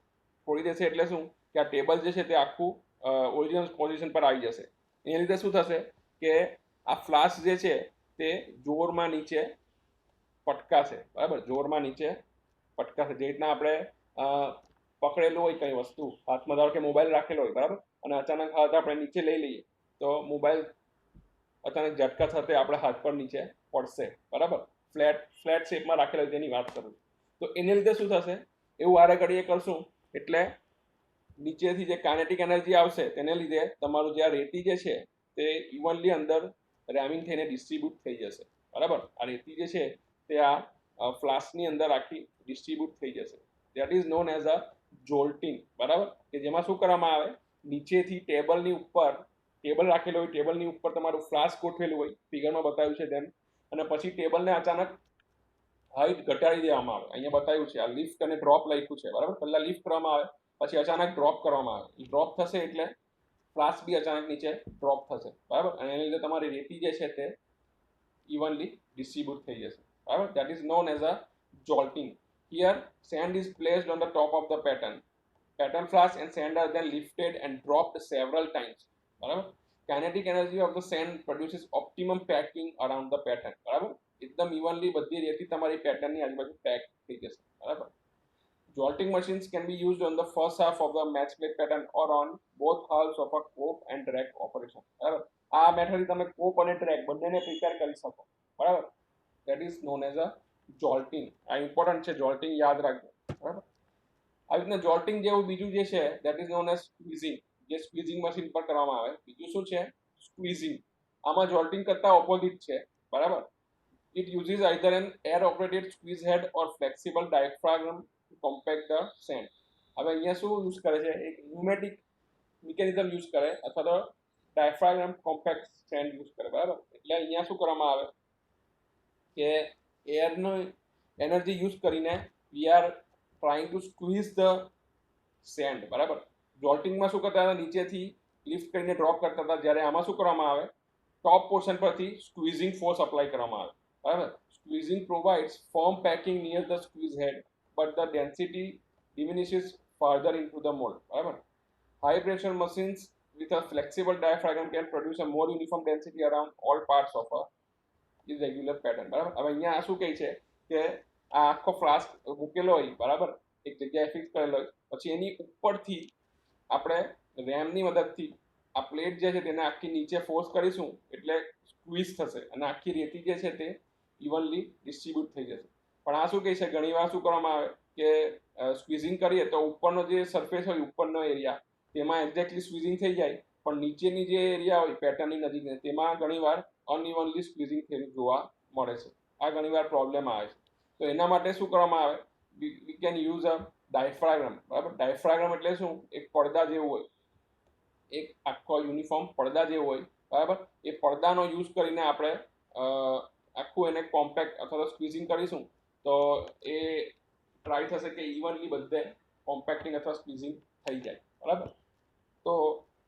S1: એટલે શું કે આ ટેબલ જે છે તે આખું ઓરિજિનલ પોઝિશન પર આવી જશે. એના લીધે શું થશે કે આ ફ્લાસ્ક જે છે તે જોરમાં નીચે પટકાશે, બરાબર, જોરમાં નીચે પટકાશે. જે રીતના આપણે પકડેલું હોય કંઈ વસ્તુ હાથમાં, ધારો કે મોબાઈલ રાખેલો હોય, બરાબર, અને અચાનક હાથ આપણે નીચે લઈ લઈએ તો મોબાઈલ અચાનક ઝટકા સાથે આપણા હાથ પર નીચે પડશે, બરાબર. ફ્લેટ શેપમાં રાખેલો હોય તેની વાત કરું. તો એને લીધે શું થશે, એવું વારે ઘડીએ કરશું એટલે નીચેથી જે કાઇનેટિક એનર્જી આવશે તેને લીધે તમારું જે આ રેતી જે છે તે ઇવનલી અંદર રેમિંગ થઈને ડિસ્ટ્રીબ્યુટ થઈ જશે, બરાબર. આ રેતી જે છે તે આ ફ્લાસ્કની અંદર આખી ડિસ્ટ્રીબ્યુટ થઈ જશે. That is known as a jolting, બરાબર, કે જેમાં શું કરવામાં આવે, નીચેથી ટેબલ રાખેલું હોય, ટેબલની ઉપર તમારું ફ્લાસ્ક ગોઠવેલું હોય, ફિગરમાં બતાવ્યું છે તેમ, અને પછી ટેબલને અચાનક હાઈટ ઘટાડી દેવામાં આવે. અહીંયા બતાવ્યું છે, આ લિફ્ટ અને ડ્રોપ લખ્યું છે, બરાબર. પહેલા લિફ્ટ કરવામાં આવે, પછી અચાનક ડ્રોપ કરવામાં આવે. એ ડ્રોપ થશે એટલે ફ્લાસ્ક બી અચાનક નીચે ડ્રોપ થશે, બરાબર, અને એના લીધે તમારી રેતી જે છે તે evenly distribute થઈ જશે, બરાબર. that is known as a jolting. Here sand is placed on the top of the pattern flask and sand are then lifted and dropped several times, બરાબર. kinetic energy of the sand produces optimum packing around the pattern, બરાબર. એકદમ evenly બધી રેતી તમારી પેટર્નની આજુબાજુ pack થઈ જશે, બરાબર. Jolting machines can be used on the first half of the match plate pattern or on both halves of a cope and drag operation, બરાબર. આ મેથડથી તમે કોપ અને ડ્રેગ બંનેને પ્રિપેર કરી શકો, બરાબર. That is known as a jolting. આ important છે, જોલ્ટિંગ યાદ રાખજો, બરાબર. આવી રીતના જોલ્ટિંગ જેવું બીજું જે છે દેટ ઇઝ નોન એઝ સ્ક્વીઝિંગ, જે સ્ક્વીઝિંગ મશીન પર કરવામાં આવે. બીજું શું છે, સ્ક્વીઝિંગ. આમાં જોલ્ટિંગ કરતાં ઓપોઝિટ છે, બરાબર. It uses either an air-operated squeeze head or flexible diaphragm to compact the sand. હવે અહીંયા શું યુઝ કરે છે? એક ન્યુમેટિક મિકેનિઝમ યુઝ કરે અથવા તો ડાયફ્રાગ્રામ કોમ્પેક્ટ સેન્ડ યુઝ કરે, બરાબર? એટલે અહીંયા શું કરવામાં આવે કે એરનો એનર્જી યુઝ કરીને we are trying to squeeze the sand, બરાબર? જોલ્ટિંગમાં શું કરતા હતા? નીચેથી લિફ્ટ કરીને ડ્રોપ કરતા હતા, જ્યારે આમાં શું કરવામાં આવે? ટોપ પોર્શન પરથી સ્ક્વીઝિંગ ફોર્સ અપ્લાય કરવામાં આવે, બરાબર? Squeezing provides firm packing near the squeeze head, but the density diminishes further into the mold, બરાબર? High pressure machines with a flexible diaphragm can produce a more uniform density around all parts of a irregular pattern, બરાબર? હવે અહીંયા શું કહે છે કે આ આખો ફ્લાસ્ક મૂકેલો હોય, બરાબર, એક જગ્યાએ ફિક્સ કરેલો હોય, પછી એની ઉપરથી આપણે રેમની મદદથી આ પ્લેટ જે છે તેને આખી નીચે ફોર્સ કરીશું એટલે સ્ક્વીઝ થશે અને આખી રેતી જે છે તે ઇવનલી ડિસ્ટ્રીબ્યુટ થઈ જશે. પણ આ શું કહે છે, ઘણી વાર શું કરવામાં આવે કે સ્ક્વીઝિંગ કરીએ તો ઉપરનો જે સરફેસ હોય, ઉપરનો એરિયા, તેમાં એક્ઝેક્ટલી સ્ક્વીઝિંગ થઈ જાય, પણ નીચેની જે એરિયા હોય પેટર્નની નજીક તેમાં ઘણીવાર અનઇવનલી સ્ક્વીઝિંગ થયેલું જોવા મળે છે. આ ઘણીવાર પ્રોબ્લેમ આવે છે. તો એના માટે શું કરવામાં આવે? વી કેન યુઝ અ ડાયફ્રાગ્રામ, બરાબર? ડાયફ્રાગ્રામ એટલે શું? એક પડદા જેવું હોય, એક આખો યુનિફોર્મ પડદા જેવો હોય, બરાબર? એ પડદાનો યુઝ કરીને આપણે આખું એને કોમ્પેક્ટ અથવા તો સ્ક્વીઝિંગ કરીશું તો એ ટ્રાય થશે કે ઇવનલી બધે કોમ્પેક્ટિંગ અથવા સ્ક્વીઝિંગ થઈ જાય, બરાબર? તો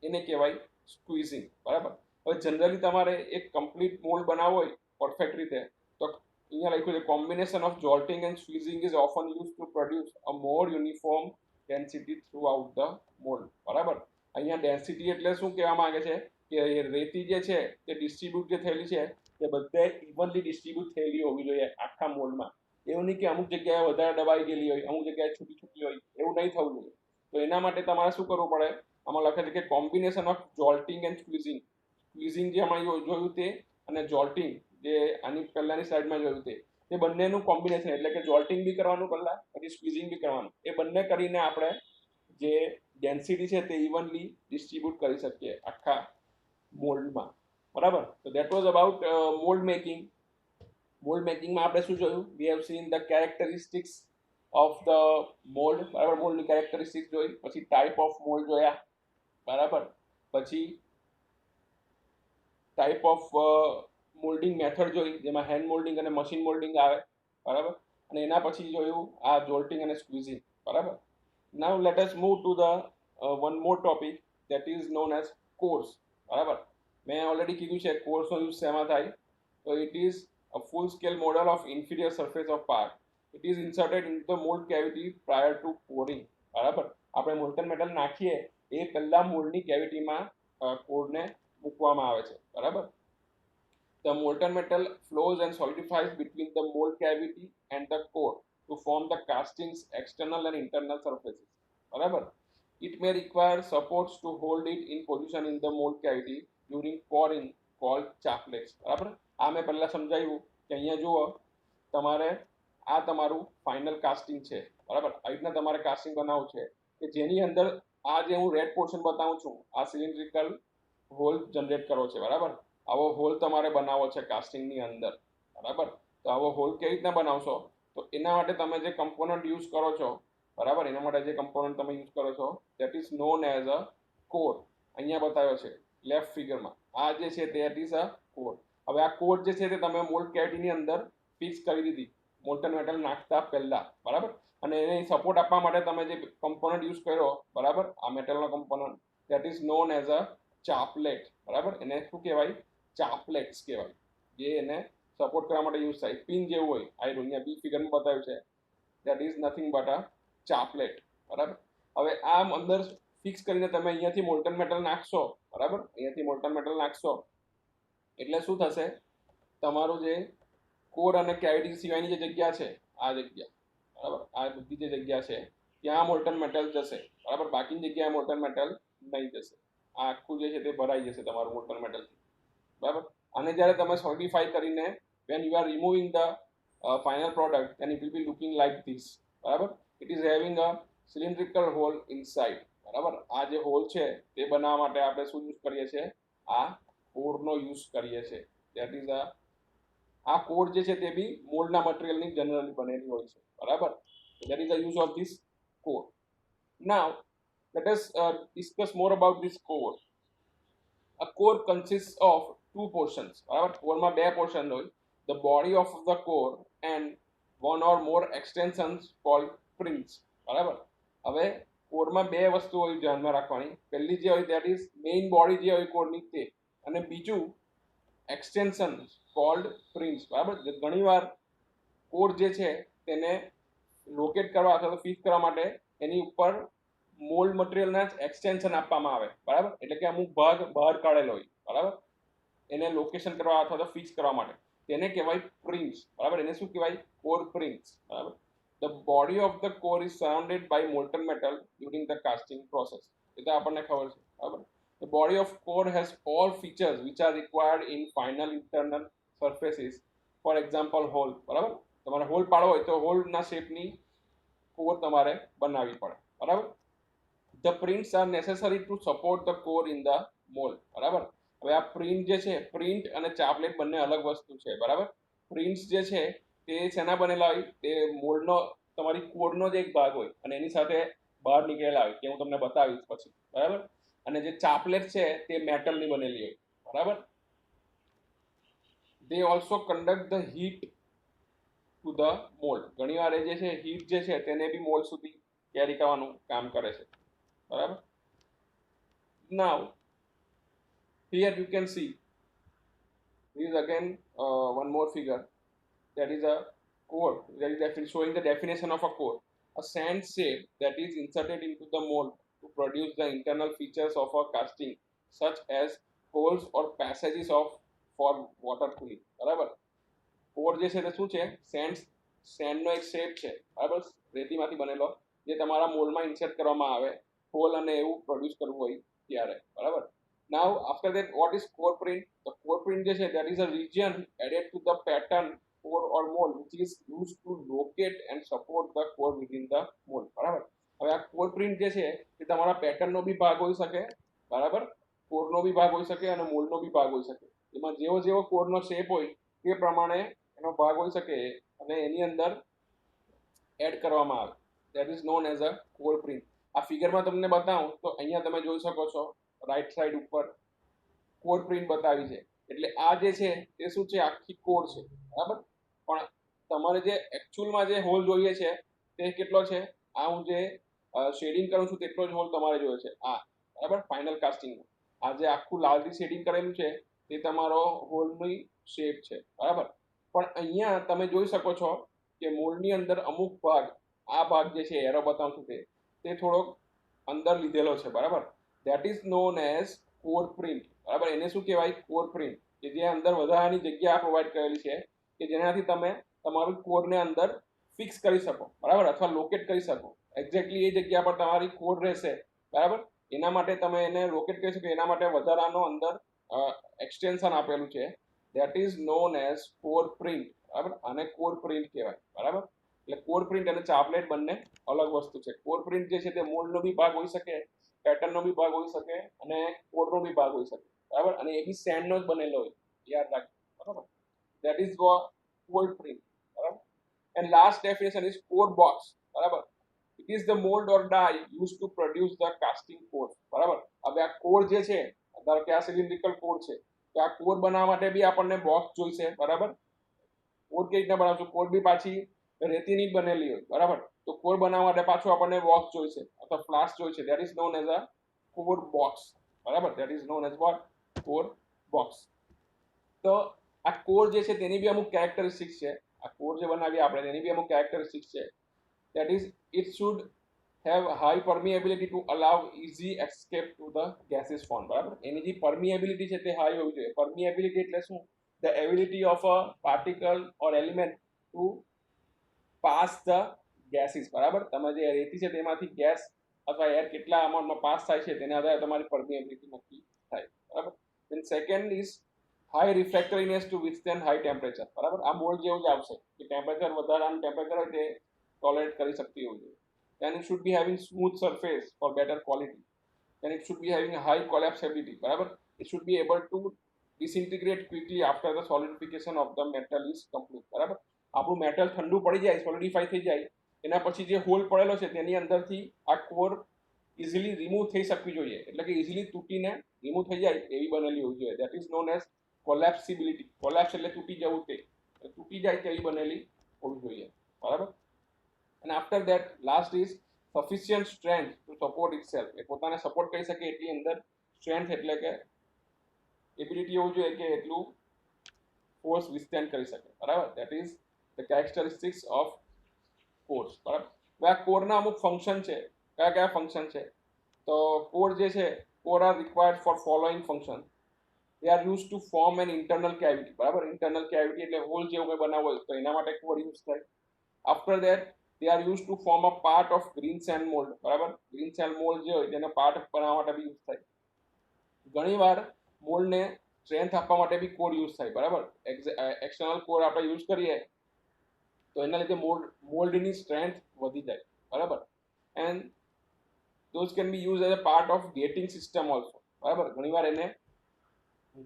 S1: એને કહેવાય સ્ક્વીઝિંગ, બરાબર? હવે જનરલી તમારે એક કમ્પ્લીટ મોલ્ડ બનાવવો હોય પરફેક્ટ રીતે તો અહીંયા લખ્યું છે combination of jolting and squeezing is often use to produce a more uniform density throughout the mould, બરાબર? અહીંયા ડેન્સિટી એટલે શું કહેવા માંગે છે કે રેતી જે છે તે ડિસ્ટ્રીબ્યુટ જે થયેલી છે તે બધે ઇવનલી ડિસ્ટ્રીબ્યુટ થયેલી હોવી જોઈએ આખા મોલ્ડમાં. એવું નહીં કે અમુક જગ્યાએ વધારે દબાઈ ગયેલી હોય, અમુક જગ્યાએ છૂટી છૂટી હોય, એવું નહીં થવું જોઈએ. તો એના માટે તમારે શું કરવું પડે? આમાં લખે છે કે combination of jolting and squeezing. Squeezing જે હમણાં જોયું તે અને જોલ્ટિંગ જે આની પહેલાની સાઈડમાં જોયું તે બંનેનું કોમ્બિનેશન, એટલે કે જોલ્ટિંગ બી કરવાનું પહેલાં, પછી સ્ક્વીઝિંગ બી કરવાનું. એ બંને કરીને આપણે જે ડેન્સિટી છે તે ઇવનલી ડિસ્ટ્રીબ્યુટ કરી શકીએ આખા મોલ્ડમાં, બરાબર? તો that was about mould making. Mould મેકિંગમાં આપણે શું જોયું? We have seen the characteristics of the mould, બરાબર? મોલ્ડની કેરેક્ટરિસ્ટિક્સ જોઈ, પછી ટાઈપ ઓફ મોલ્ડ જોયા, બરાબર? પછી ટાઈપ ઓફ મોલ્ડિંગ મેથડ જોઈ, જેમાં હેન્ડ મોલ્ડિંગ અને મશીન મોલ્ડિંગ આવે, બરાબર? અને એના પછી જોયું આ જોલ્ટિંગ અને સ્ક્વીઝિંગ, બરાબર? Now let us move to the one more topic that is known as core, બરાબર? મેં ઓલરેડી કીધું છે કોર્સનો યુઝ શેમાં થાય? તો it is a full scale model of inferior surface of part. It is inserted into the mold cavity prior to pouring, બરાબર? આપણે મોલ્ટન મેટલ નાખીએ એ પહેલા મોલ્ડની કેવિટીમાં કોરને મૂકવામાં આવે છે, બરાબર? The molten metal flows and solidifies between the mold cavity and the core to form the castings external and internal surfaces, બરાબર? It may require supports to hold it in position in the mold cavity during pouring called chaplets, બરાબર? આ મેં પહેલા સમજાવ્યું કે અહીંયા જુઓ તમારે આ તમારું ફાઇનલ કાસ્ટિંગ છે, બરાબર? આ રીતના તમારે કાસ્ટિંગ બનાવવું છે કે જેની અંદર આ જે હું રેડ પોર્શન બતાવું છું આ સિલિન્ડ્રિકલ હોલ જનરેટ કરવો છે, બરાબર? આવો હોલ તમારે બનાવવો છે કાસ્ટિંગની અંદર, બરાબર? તો આવો હોલ કેવી રીતના બનાવશો? તો એના માટે તમે જે કમ્પોનન્ટ યુઝ કરો છો, બરાબર, એના માટે જે કમ્પોનન્ટ તમે યુઝ કરો છો that is known as a core. અહીંયા બતાવ્યો છે લેફ્ટ ફિગરમાં, આ જે છે દેટ ઇઝ અ કોર. હવે આ કોર જે છે તે તમે મોલ્ડ કેવિટીની અંદર ફિક્સ કરી દીધી મોલ્ટન મેટલ નાખતા પહેલા, બરાબર? અને એને સપોર્ટ આપવા માટે તમે જે કમ્પોનન્ટ યુઝ કર્યો, બરાબર, આ મેટલનો component that is known as a chaplet, બરાબર? એને શું કહેવાય? ચાપલેટ્સ કહેવાય, જે એને સપોર્ટ કરવા માટે યુઝ થાય. પિન જેવું હોય, આ અહીંયા બી ફિગરમાં બતાવ્યું છે that is nothing but a chaplet, બરાબર? હવે આમ અંદર ફિક્સ કરીને તમે અહીંયાથી મોલ્ટન મેટલ નાખશો, બરાબર? અહીંયાથી મોલ્ટન મેટલ નાખશો એટલે શું થશે? તમારું જે કોર અને કેવિટી સિવાયની જે જગ્યા છે, આ જગ્યા, બરાબર, આ બધી જે જગ્યા છે ત્યાં મોલ્ટન મેટલ જશે, બરાબર? બાકીની જગ્યાએ મોલ્ટન મેટલ નહીં જશે. આ આખું જે છે તે ભરાઈ જશે તમારું મોલ્ટન મેટલથી, બરાબર? અને જ્યારે તમે સોલિડિફાઈ કરીને when you are removing the final product then it will be looking like this, બરાબર? it is having a cylindrical hole inside, બરાબર? આ જે હોલ છે તે બનાવવા માટે આપણે શું યુઝ કરીએ છીએ? આ કોરનો યુઝ કરીએ છીએ. that is a આ કોર જે છે તે બી મોલ્ડના મટીરિયલની જનરલી બનેલી હોય છે, બરાબર. That is the use of this core. Now let us discuss more about this core. A core consists of two portions, બરાબર. કોરમાં બે પોર્શન હોય, the body of the core and one or more extensions called springs, બરાબર. હવે કોરમાં બે વસ્તુ હોય ધ્યાનમાં રાખવાની. પહેલી જે હોય દેટ ઇઝ મેઇન બોડી જે હોય કોરની તે, અને બીજું એક્સટેન્શન કોલ્ડ સ્પ્રિંગ્સ, બરાબર. ઘણીવાર કોર જે છે તેને લોકેટ કરવા અથવા તો ફિક્સ કરવા માટે એની ઉપર મોલ્ડ મટીરિયલના જ એક્સટેન્શન આપવામાં આવે, બરાબર. એટલે કે અમુક ભાગ બહાર કાઢેલો હોય, બરાબર, એને લોકેશન કરવા અથવા તો ફિક્સ કરવા માટે તેને કહેવાય પ્રિન્સ, બરાબર. એને શું કહેવાય? કોર પ્રિન્સ, બરાબર. The body of the core is surrounded by molten metal during the casting process. એ તો આપણને ખબર છે, બરાબર. The body of core has all features which are required in final internal surfaces. For example, hole, બરાબર. તમારે hall પાડવો હોય તો હોલના શેપની કોર તમારે બનાવવી પડે, બરાબર. The prints are necessary to support the core in the mold, બરાબર. હવે આ પ્રિન્ટ જે છે, પ્રિન્ટ અને ચાપલેટ બંને અલગ વસ્તુ છે, બરાબર. પ્રિન્ટ્સ જે છે તે શેના બનેલા હોય? તે મોલ્ડનો, તમારી કોરનો જ એક ભાગ હોય અને એની સાથે બહાર નીકળેલા હોય, કે હું તમને બતાવીશ પછી, બરાબર. અને જે ચાપલેટ છે તે મેટલની બનેલી હોય, બરાબર. they also conduct the heat to the mold. ઘણીવાર એ જે છે હીટ જે છે તેને બી મોલ્ડ સુધી કેરી કરવાનું કામ કરે છે, બરાબર. now here you can see this is again one more figure, that is a core, that is showing the definition of a core, a sand shape that is inserted into the mold to produce the internal features of a casting such as holes or passages of for water cooling, બરાબર. Core જે છે તે શું છે? સેન્ડનો એક shape છે, બરાબર, રેતીમાંથી બનેલો, જે તમારા મોલ્ડમાં ઇન્સર્ટ કરવામાં આવે હોલ અને એવું પ્રોડ્યુસ કરવું હોય ત્યારે, બરાબર. Now after that what is core print? The core print જે છે that is a region added to the pattern core or mold which is used to locate and support the core within the mold, બરાબર. હવે આ core print જે છે તે તમારા પેટર્નનો બી ભાગ હોઈ શકે, બરાબર, કોરનો બી ભાગ હોઈ શકે અને મોલ્ડનો બી ભાગ હોઈ શકે. એમાં જેવો જેવો કોરનો શેપ હોય તે પ્રમાણે એનો ભાગ હોઈ શકે અને એની અંદર એડ કરવામાં આવે. That is known as a core print. આ ફિગરમાં તમને બતાવું તો અહીંયા તમે જોઈ શકો છો રાઈટ સાઈડ ઉપર કોર પ્રિન્ટ બતાવી છે. એટલે આ જે છે તે શું છે? આખી કોર છે, બરાબર. પણ તમારે જે એકચ્યુઅલમાં જે હોલ જોઈએ છે તે કેટલો છે? આ હું જે શેડિંગ કરું છું તેટલો જ હોલ તમારે જોઈએ છે, આ, બરાબર, ફાઇનલ કાસ્ટિંગમાં. આ જે આખું લાલથી શેડિંગ કરેલું છે તે તમારો હોલની શેપ છે, બરાબર. પણ અહીંયા તમે જોઈ શકો છો કે મોલ્ડની અંદર અમુક ભાગ, આ ભાગ જે છે એરો બતાવું છું તે થોડોક અંદર લીધેલો છે, બરાબર. That is known as core print, બરાબર. એને શું કહેવાય? કોર પ્રિન્ટ, કે જે અંદર વધારાની જગ્યા પ્રોવાઈડ કરેલી છે કે જેનાથી તમે તમારું કોરને અંદર ફિક્સ કરી શકો, બરાબર, અથવા લોકેટ કરી શકો. એક્ઝેક્ટલી એ જગ્યા પર તમારી કોર રહેશે, બરાબર. એના માટે તમે એને લોકેટ કરી શકો, એના માટે વધારાનો અંદર એક્સટેન્શન આપેલું છે. That is known as core print, બરાબર. આને કોર પ્રિન્ટ કહેવાય, બરાબર. એટલે કોર પ્રિન્ટ અને ચાપલેટ બંને અલગ વસ્તુ છે. કોર પ્રિન્ટ જે છે તે મોલ્ડનો બી ભાગ હોઈ શકે, પેટર્નનો બી ભાગ હોઈ શકે અને કોરનો બી ભાગ હોઈ શકે, બરાબર. અને એ બી સેન્ડનો જ બનેલો હોય, યાદ રાખજો, બરાબર. દેટ ઇઝ કોર પ્રિન્ટ, બરાબર. And last definition is core box, બરાબર. It is the mould or die use to produce the casting core, બરાબર. હવે આ કોર જે છે, ધારો કે આ સિલિન્ડ્રિકલ કોર છે, તો આ કોર બનાવવા માટે બી આપણને બોક્સ જોઈશે, બરાબર. કોર કેવી રીતના બનાવશું? કોર બી પાછી રેતીની બનેલી હોય, બરાબર. તો કોર બનાવવા માટે પાછું આપણને બોક્સ જોઈશે અથવા ફ્લાસ્ક જોઈશે. That is known as a core box, બરાબર. That is known as what? Core box. તો આ કોર જે છે તેની બી અમુક કેરેક્ટરિસ્ટિક્સ છે. આ કોર જે બનાવીએ આપણે તેની બી અમુક કેરેક્ટરિસ્ટિક્સ છે. That is it should have high permeability to allow easy escape to the gaseous form, બરાબર. એની જે permeability છે તે હાઈ હોવી જોઈએ. permeability એટલે શું? The ability of a particle or element to pass the gases, બરાબર. તમે જે રેતી છે તેમાંથી ગેસ અથવા એર કેટલા અમાઉન્ટમાં પાસ થાય છે તેના આધારે તમારી permeability નક્કી થાય, બરાબર. then second is high refractoriness to withstand high temperature, બરાબર. આ મોલ્ડ જેવું જ આવશે કે ટેમ્પરેચર વધારાનું ટેમ્પરેચર હોય તે ટોલરેટ કરી શકતી હોવી જોઈએ. then it should be having smooth surface for better quality, then it should be having a high collapsibility, બરાબર. it should be able to disintegrate quickly after the solidification of the metal is complete. બરાબર, આપણું metal ઠંડુ પડી જાય, સોલિડિફાઈ થઈ જાય, એના પછી જે હોલ પડેલો છે તેની અંદરથી આ કોર ઇઝીલી રિમૂવ થઈ શકવી જોઈએ, એટલે કે ઇઝીલી તૂટીને રિમૂવ થઈ જાય એવી બનેલી હોવી જોઈએ. That is known as collapsibility. Collapse એટલે તૂટી જવું, તે તૂટી જાય તેવી બનેલી હોવી જોઈએ. બરાબર. and after that last is sufficient strength to support itself. એ પોતાને સપોર્ટ કરી શકે એટલી અંદર સ્ટ્રેન્થ એટલે કે એબિલિટી હોવું જોઈએ કે એટલું ફોર્સ વિસ્ટેન્ડ કરી શકે. બરાબર, that is the characteristics of course. બરાબર, હવે આ કોરના અમુક ફંક્શન છે. કયા કયા ફંક્શન છે? તો કોર જે છે, core are required four following function. they are used to form an internal cavity. બરાબર, ઇન્ટરનલ કેવિટી એટલે હોલ જેવું કંઈ બનાવવું હોય તો એના માટે કોર યુઝ થાય. After that they are used to form a part of green sand mold. બરાબર, ગ્રીન સેન્ડ મોલ્ડ જે હોય તેને પાર્ટ બનાવવા માટે બી યુઝ થાય. ઘણીવાર મોલ્ડને સ્ટ્રેન્થ આપવા માટે બી કોર યુઝ થાય. બરાબર, એક્સટર્નલ કોર આપણે યુઝ કરીએ તો એના લીધે મોલ્ડની સ્ટ્રેન્થ વધી જાય. બરાબર, and those can be used as a part of gating system also. બરાબર, ઘણીવાર એને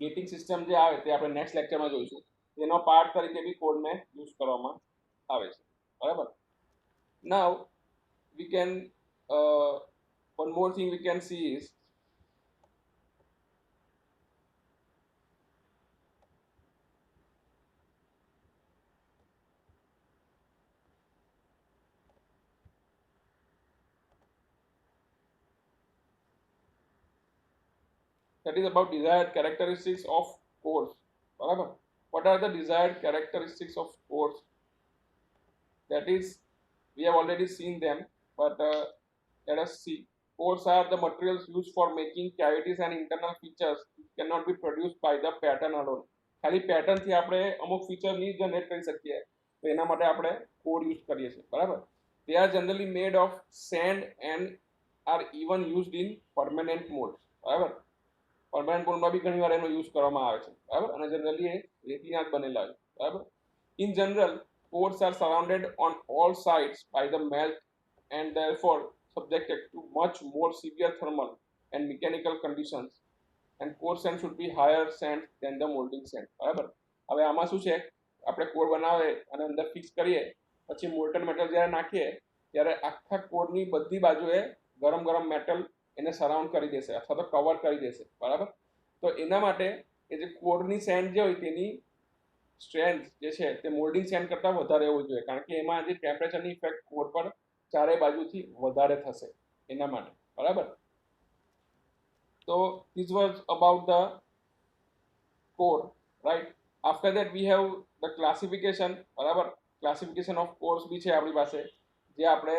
S1: ગેટિંગ સિસ્ટમ જે આવે તે આપણે નેક્સ્ટ લેક્ચરમાં જોઈશું, તેનો પાર્ટ તરીકે બી કોડને યુઝ કરવામાં આવે છે. બરાબર, નાવ we can one more thing we can see is that is about desired characteristics of cores. બરાબર, what are the desired characteristics of cores? That is, we have already seen them, but let us see. Cores are the materials used for making cavities and internal features which cannot be produced by the pattern alone. ખાલી પેટર્નથી આપણે અમુક feature નહીં generate કરી શકીએ, તો એના માટે આપણે કોડ યુઝ કરીએ છીએ. બરાબર, they are generally made of sand and are even used in permanent molds. બરાબર, પરમાનન્ટ મોલ્ડમાં બી ઘણી વાર એનો યુઝ કરવામાં આવે છે. બરાબર, અને જનરલી એ રેતીના જ બનેલા હોય. બરાબર, in general cores are surrounded on all sides by the melt and therefore subjected to much more severe thermal and mechanical conditions, and core sand should be higher sand than the molding sand. બરાબર, હવે આમાં શું છે, આપણે core બનાવે અને અંદર fix કરીએ, પછી મોલ્ટન મેટલ જ્યારે નાખીએ ત્યારે આખા કોરની બધી બાજુએ ગરમ ગરમ મેટલ એને સરાઉન્ડ કરી દેશે અથવા તો કવર કરી દેશે. બરાબર, તો એના માટે એ જે કોરની સેન્ડ જે હોય તેની સ્ટ્રેન્થ જે છે તે મોલ્ડિંગ સેન્ડ કરતાં વધારે હોવું જોઈએ, કારણ કે એમાં જે ટેમ્પરેચરની ઇફેક્ટ કોર પર ચારે બાજુથી વધારે થશે એના માટે. બરાબર, તો this was about the core, right? After that we have the classification. બરાબર, ક્લાસિફિકેશન ઓફ કોર્સ બી છે આપણી પાસે, જે આપણે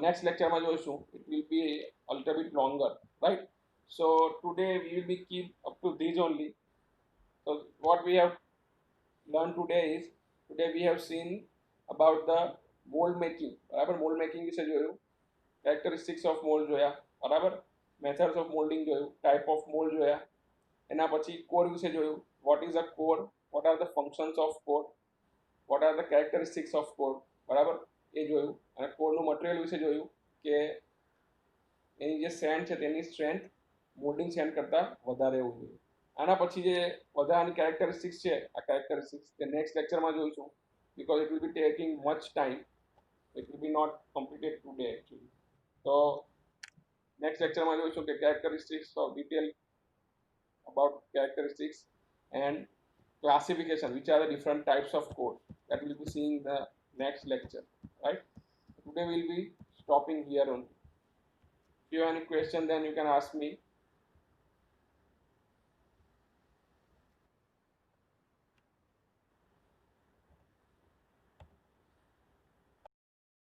S1: નેક્સ્ટ લેક્ચરમાં જોઈશું. It will be a little bit longer, right? So today we will be keep up to these only. So what we have learned today is, today we have seen about the mold making. બરાબર, mould making વિશે જોયું, characteristics of mould જોયા. બરાબર, methods of moulding જોયું, type of mould જોયા. એના પછી core વિશે જોયું, what is a core, what are the functions of core, what are the characteristics of core. બરાબર, એ જોયું. અને કોરનું મટીરિયલ વિશે જોયું કે એની જે સેન્ડ છે તેની સ્ટ્રેન્થ મોલ્ડિંગ સેન્ડ કરતાં વધારે હોવું જોઈએ. આના પછી જે વધારાની કેરેક્ટરિસ્ટિક્સ છે, આ કેરેક્ટરિસ્ટિક્સ તે નેક્સ્ટ લેક્ચરમાં જોઈશું, because it will be taking much time. It will be not completed today actually. So next lecture માં જોઈશું કે characteristics of detail about characteristics and classification, which are the different types of code. That will be seeing the next lecture, right? Today we'll be stopping here only. If you have any question, then you can ask me.